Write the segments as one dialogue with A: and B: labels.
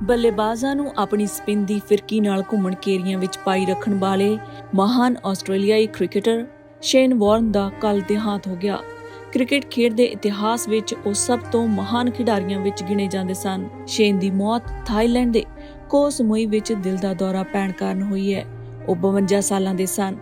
A: ਬੱਲੇਬਾਜ਼ਾਂ ਨੂੰ ਆਪਣੀ ਸਪਿਨ ਦੀ ਫਿਰਕੀ ਨਾਲ ਘੁੰਮਣ ਘੇਰੀਆਂ ਵਿੱਚ ਪਾਈ ਰੱਖਣ ਵਾਲੇ ਮਹਾਨ ਆਸਟ੍ਰੇਲੀਆਈ ਕ੍ਰਿਕਟਰ ਸ਼ੇਨ ਵਾਰਨ ਦਾ ਕੱਲ੍ਹ ਦੇਹਾਂਤ ਹੋ ਗਿਆ। ਕ੍ਰਿਕਟ ਖੇਡ ਦੇ ਇਤਿਹਾਸ ਵਿੱਚ ਉਹ ਸਭ ਤੋਂ ਮਹਾਨ ਖਿਡਾਰੀਆਂ ਵਿੱਚ ਗਿਣੇ ਜਾਂਦੇ ਸਨ। ਸ਼ੇਨ ਦੀ ਮੌਤ ਥਾਈਲੈਂਡ ਦੇ ਕੋ ਸਮੂਈ ਵਿੱਚ ਦਿਲ ਦਾ ਦੌਰਾ ਪੈਣ ਕਾਰਨ ਹੋਈ ਹੈ। ਉਹ 52 ਸਾਲਾਂ ਦੇ ਸਨ।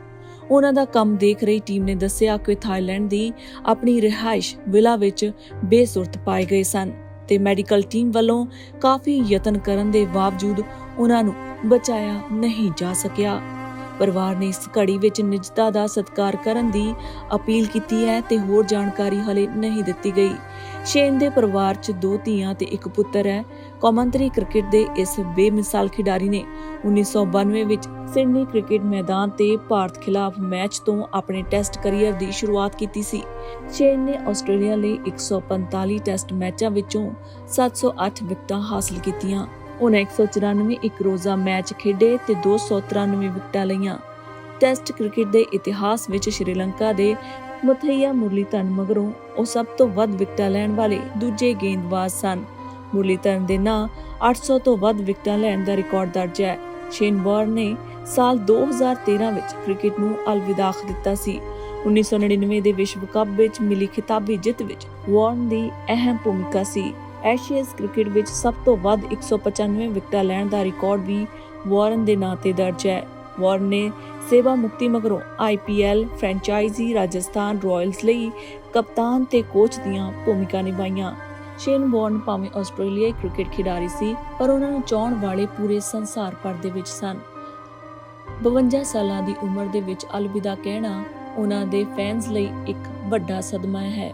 A: ਉਹਨਾਂ ਦਾ ਕੰਮ ਦੇਖ ਰਹੀ ਟੀਮ ਨੇ ਦੱਸਿਆ ਕਿ ਥਾਈਲੈਂਡ ਦੀ ਆਪਣੀ ਰਿਹਾਇਸ਼ ਵਿਲਾ ਵਿੱਚ ਬੇਸੁਰਤ ਪਾਏ ਗਏ ਸਨ ਤੇ ਮੈਡੀਕਲ ਟੀਮ ਵੱਲੋਂ ਕਾਫੀ ਯਤਨ ਕਰਨ ਦੇ ਬਾਵਜੂਦ ਉਹਨਾਂ ਨੂੰ ਬਚਾਇਆ ਨਹੀਂ ਜਾ ਸਕਿਆ। ਪਰਿਵਾਰ ਨੇ ਇਸ ਘੜੀ ਵਿੱਚ ਨਿਜਤਾ ਦਾ ਸਤਿਕਾਰ ਕਰਨ ਦੀ ਅਪੀਲ ਕੀਤੀ ਹੈ ਤੇ ਹੋਰ ਜਾਣਕਾਰੀ ਹਲੇ ਨਹੀਂ ਦਿੱਤੀ ਗਈ। ਸ਼ੇਨ ਦੇ ਪਰਿਵਾਰ 'ਚ 2 ਧੀਆਂ ਤੇ 1 ਪੁੱਤਰ ਹੈ। ਕੌਮਾਂਤਰੀ ਕ੍ਰਿਕਟ ਦੇ ਇਸ ਬੇਮਿਸਾਲ ਖਿਡਾਰੀ ਨੇ 1992 ਵਿੱਚ ਸਿਡਨੀ ਕ੍ਰਿਕਟ ਮੈਦਾਨ ਤੇ ਭਾਰਤ ਖਿਲਾਫ ਮੈਚ ਤੋਂ ਆਪਣੇ ਟੈਸਟ ਕੈਰੀਅਰ ਦੀ ਸ਼ੁਰੂਆਤ ਕੀਤੀ ਸੀ। ਸ਼ੇਨ ਨੇ ਆਸਟ੍ਰੇਲੀਆ ਲਈ 145 ਟੈਸਟ ਮੈਚਾਂ ਵਿੱਚੋਂ 708 ਵਿਕਟਾਂ ਹਾਸਲ ਕੀਤੀਆਂ। ਉਹਨਾਂ 194 ਇੱਕ ਰੋਜ਼ਾ ਮੈਚ ਖੇਡੇ ਤੇ 293 ਵਿਕਟਾਂ ਲਈਆਂ। ਟੈਸਟ ਕ੍ਰਿਕਟ ਦੇ ਇਤਿਹਾਸ ਵਿੱਚ ਸ਼੍ਰੀਲੰਕਾ ਦੇ ਮੁਥਈਆ ਮੁਰਲੀਧਰਨ ਮਗਰੋਂ ਉਹ ਸਭ ਤੋਂ ਵੱਧ ਵਿਕਟਾਂ ਲੈਣ ਵਾਲੇ ਦੂਜੇ ਗੇਂਦਬਾਜ਼ ਸਨ। ਮੁਰਲੀਧਰਨ ਦੇ ਨਾਂ 800 ਤੋਂ ਵੱਧ ਵਿਕਟਾਂ ਲੈਣ ਦਾ ਰਿਕਾਰਡ ਦਰਜ ਹੈ। ਸ਼ੇਨ ਵਾਰਨ ਨੇ ਸਾਲ 2013 ਵਿੱਚ ਕ੍ਰਿਕਟ ਨੂੰ ਅਲਵਿਦਾ ਆਖ ਦਿੱਤਾ ਸੀ। 1999 ਦੇ ਵਿਸ਼ਵ ਕੱਪ ਵਿੱਚ ਮਿਲੀ ਖਿਤਾਬੀ ਜਿੱਤ ਵਿੱਚ ਵਾਰਨ ਦੀ ਅਹਿਮ ਭੂਮਿਕਾ ਸੀ। ਐਸ਼ੀਅਜ਼ ਕ੍ਰਿਕਟ ਵਿੱਚ ਸਭ ਤੋਂ ਵੱਧ 195 ਵਿਕਟਾਂ ਲੈਣ ਦਾ ਰਿਕਾਰਡ ਵੀ ਵਾਰਨ ਦੇ ਨਾਂ ਤੇ ਦਰਜ ਹੈ। ਵਾਰਨ ਨੇ ਸੇਵਾ ਮੁਕਤੀ ਮਗਰੋਂ IPL ਫਰੈਂਚਾਈਜ਼ੀ ਰਾਜਸਥਾਨ ਰਾਇਲਸ ਲਈ ਕਪਤਾਨ ਤੇ ਕੋਚ ਦੀਆਂ ਭੂਮਿਕਾ ਨਿਭਾਈਆਂ। ਸ਼ੇਨ ਵਾਰਨ ਭਾਵੇਂ ਆਸਟ੍ਰੇਲੀਆਈ ਕ੍ਰਿਕਟ ਖਿਡਾਰੀ ਸੀ, ਪਰ ਉਹਨਾਂ ਨੂੰ ਚਾਹੁਣ ਵਾਲੇ ਪੂਰੇ ਸੰਸਾਰ ਭਰ ਦੇ ਵਿੱਚ ਸਨ। 52 ਸਾਲਾਂ ਦੀ ਉਮਰ ਦੇ ਵਿੱਚ ਅਲਵਿਦਾ ਕਹਿਣਾ ਉਹਨਾਂ ਦੇ ਫੈਨਸ ਲਈ ਇੱਕ ਵੱਡਾ ਸਦਮਾ ਹੈ।